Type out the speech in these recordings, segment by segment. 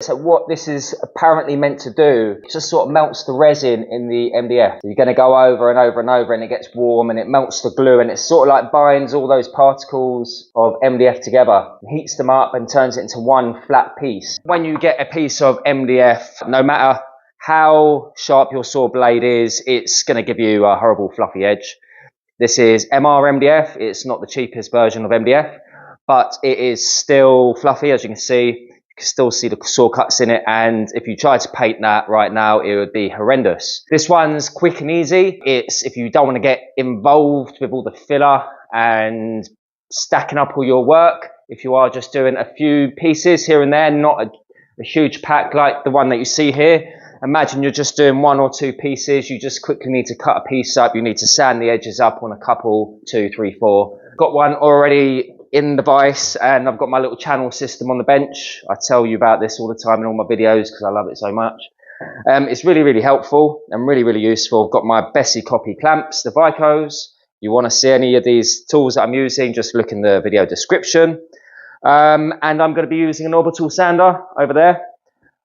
So what this is apparently meant to do, it just sort of melts the resin in the MDF. You're going to go over and over and over and it gets warm and it melts the glue and it sort of like binds all those particles of MDF together, heats them up and turns it into one flat piece. When you get a piece of MDF, no matter how sharp your saw blade is, it's going to give you a horrible fluffy edge. This is MR MDF. It's not the cheapest version of MDF, but it is still fluffy, as you can see. You can still see the saw cuts in it, and if you tried to paint that right now, it would be horrendous. This one's quick and easy. It's if you don't want to get involved with all the filler and stacking up all your work. If you are just doing a few pieces here and there, not a huge pack like the one that you see here. Imagine you're just doing 1 or 2 pieces. You just quickly need to cut a piece up. You need to sand the edges up on a couple, 2, 3, 4. Got one already in the vise, and I've got my little channel system on the bench. I tell you about this all the time in all my videos because I love it so much. It's really, really helpful and really, really useful. I've got my Bessie copy clamps, the Vicos. You want to see any of these tools that I'm using, just look in the video description. And I'm going to be using an orbital sander over there.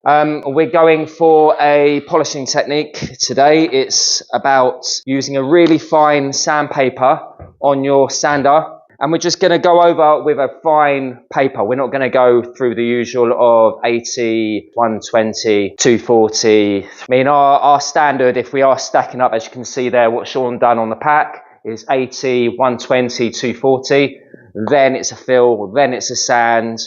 We're going for a polishing technique today. It's about using a really fine sandpaper on your sander. And we're just going to go over with a fine paper. We're not going to go through the usual of 80, 120, 240. I mean, our standard, if we are stacking up, as you can see there, what Sean done on the pack is 80, 120, 240. Then it's a fill, then it's a sand.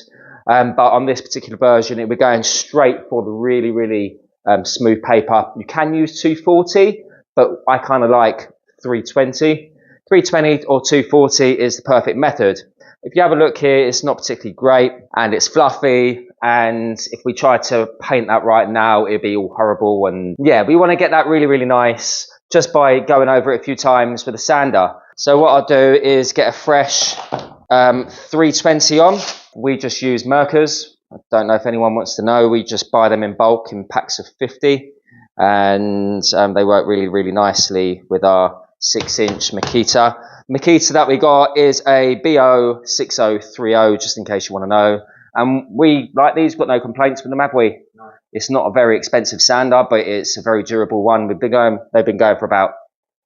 But on this particular version, we're going straight for the really, really smooth paper. You can use 240, but I kind of like 320. 320 or 240 is the perfect method. If you have a look here, it's not particularly great and it's fluffy. And if we try to paint that right now, it'd be all horrible. And yeah, we want to get that really, really nice just by going over it a few times with a sander. So what I'll do is get a fresh 320 on. We just use Merkers. I don't know if anyone wants to know. We just buy them in bulk in packs of 50. And they work really, really nicely with our 6-inch Makita. Makita that we got is a BO6030, just in case you want to know. And we like these, got no complaints with them, have we? No. It's not a very expensive sander, but it's a very durable one. They've been going for about,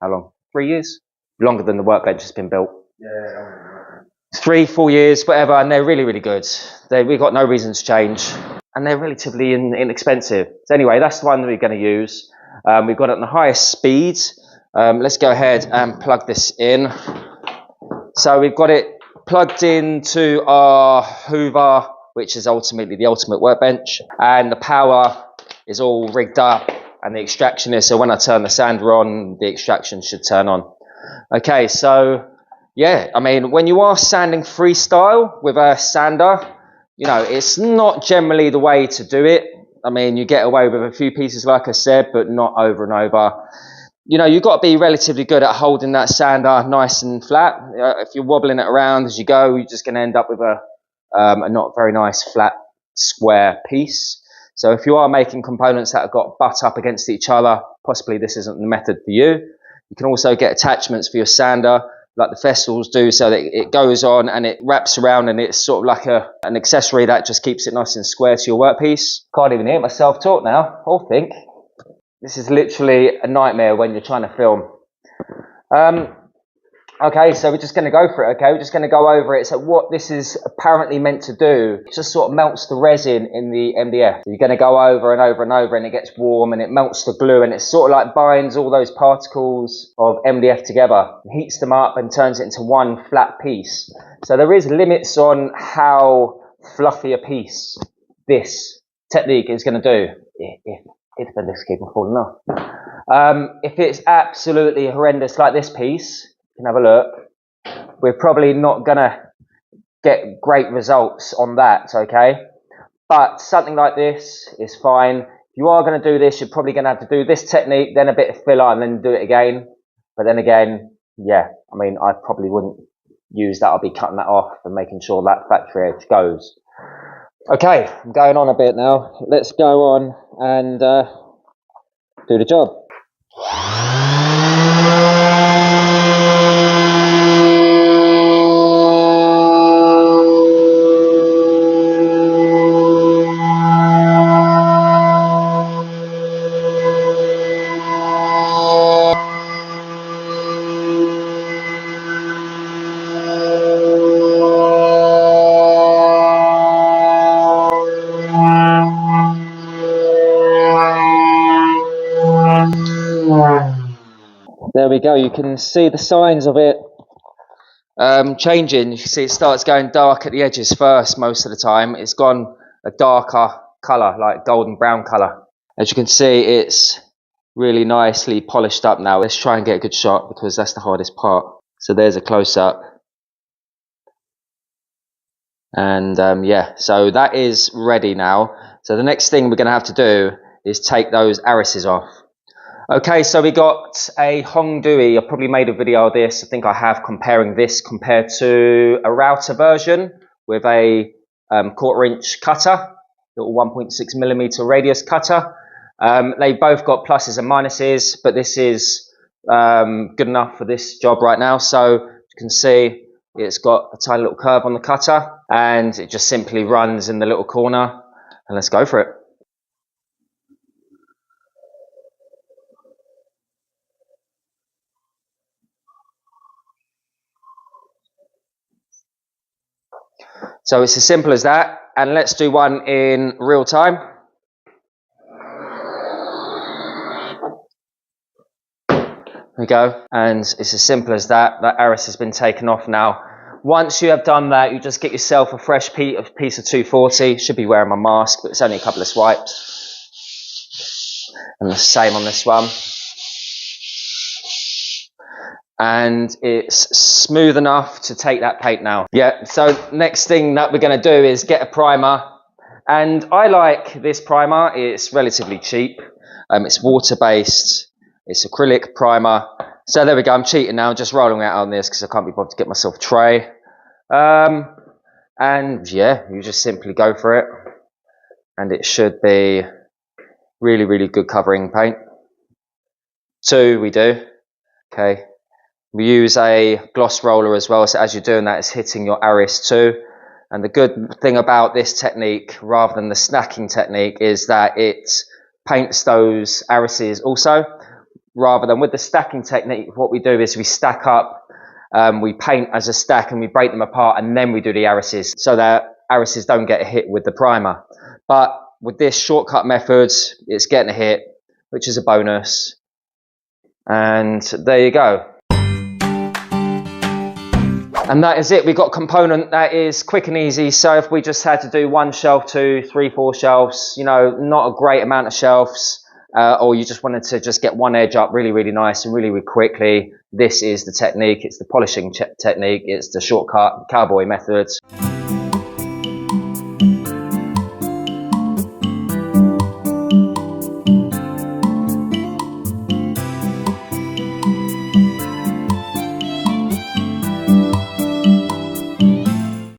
how long? 3 years? Longer than the workbench has been built. Yeah. 3, 4 years, whatever, and they're really, really good. We've got no reason to change, and they're relatively inexpensive. So anyway, that's the one that we're going to use. We've got it on the highest speed. Let's go ahead and plug this in. So we've got it plugged into our Hoover, which is ultimately the ultimate workbench, and the power is all rigged up, and the extraction is, so when I turn the sander on, the extraction should turn on. Okay, so yeah, I mean, when you are sanding freestyle with a sander, you know, it's not generally the way to do it. I mean, you get away with a few pieces, like I said, but not over and over. You know, you've got to be relatively good at holding that sander nice and flat. If you're wobbling it around as you go, you're just going to end up with a not very nice flat square piece. So if you are making components that have got butt up against each other, possibly this isn't the method for you. You can also get attachments for your sander, like the Festals do, so that it goes on and it wraps around, and it's sort of like an accessory that just keeps it nice and square to your workpiece. Can't even hear myself talk now, or think. This is literally a nightmare when you're trying to film. Okay, so we're just going to go for it, okay? We're just going to go over it. So what this is apparently meant to do, it just sort of melts the resin in the MDF. So you're going to go over and over and over and it gets warm and it melts the glue and it sort of like binds all those particles of MDF together, heats them up and turns it into one flat piece. So there is limits on how fluffy a piece this technique is going to do, if the list keeps falling off. If it's absolutely horrendous like this piece, you can have a look, we're probably not going to get great results on that, okay? But something like this is fine. If you are going to do this, you're probably going to have to do this technique, then a bit of filler, and then do it again. But then again, yeah, I mean, I probably wouldn't use that. I'll be cutting that off and making sure that factory edge goes. Okay, I'm going on a bit now. Let's go on and do the job. There we go. You can see the signs of it changing. You can see it starts going dark at the edges first most of the time. It's gone a darker colour, like golden brown colour. As you can see, it's really nicely polished up now. Let's try and get a good shot because that's the hardest part. So there's a close-up. And yeah, so that is ready now. So the next thing we're going to have to do is take those arises off. Okay, so we got a Hongdui. I probably made a video of this. I think I have, comparing this compared to a router version with a 1/4 inch cutter, little 1.6mm radius cutter. They both got pluses and minuses, but this is good enough for this job right now. So you can see it's got a tiny little curve on the cutter and it just simply runs in the little corner, and let's go for it. So it's as simple as that, and let's do one in real time. There we go, and it's as simple as that. That aris has been taken off now. Once you have done that, you just get yourself a fresh piece of 240. Should be wearing my mask, but it's only a couple of swipes. And the same on this one. And it's smooth enough to take that paint now. Yeah, so next thing that we're going to do is get a primer. And I like this primer. It's relatively cheap. It's water-based. It's acrylic primer. So there we go. I'm cheating now, just rolling out on this because I can't be bothered to get myself a tray. And yeah, you just simply go for it. And it should be really, really good covering paint. 2 we do. Okay. We use a gloss roller as well, so as you're doing that, it's hitting your aris too. And the good thing about this technique, rather than the stacking technique, is that it paints those arises also. Rather than with the stacking technique, what we do is we stack up, we paint as a stack and we break them apart, and then we do the arises, so that arises don't get a hit with the primer. But with this shortcut method, it's getting a hit, which is a bonus. And there you go. And that is it. We've got a component that is quick and easy. So if we just had to do 1 shelf, 2, 3, 4 shelves, you know, not a great amount of shelves, or you just wanted to just get one edge up really, really nice and really, really quickly, this is the technique. It's the polishing technique. It's the shortcut cowboy method.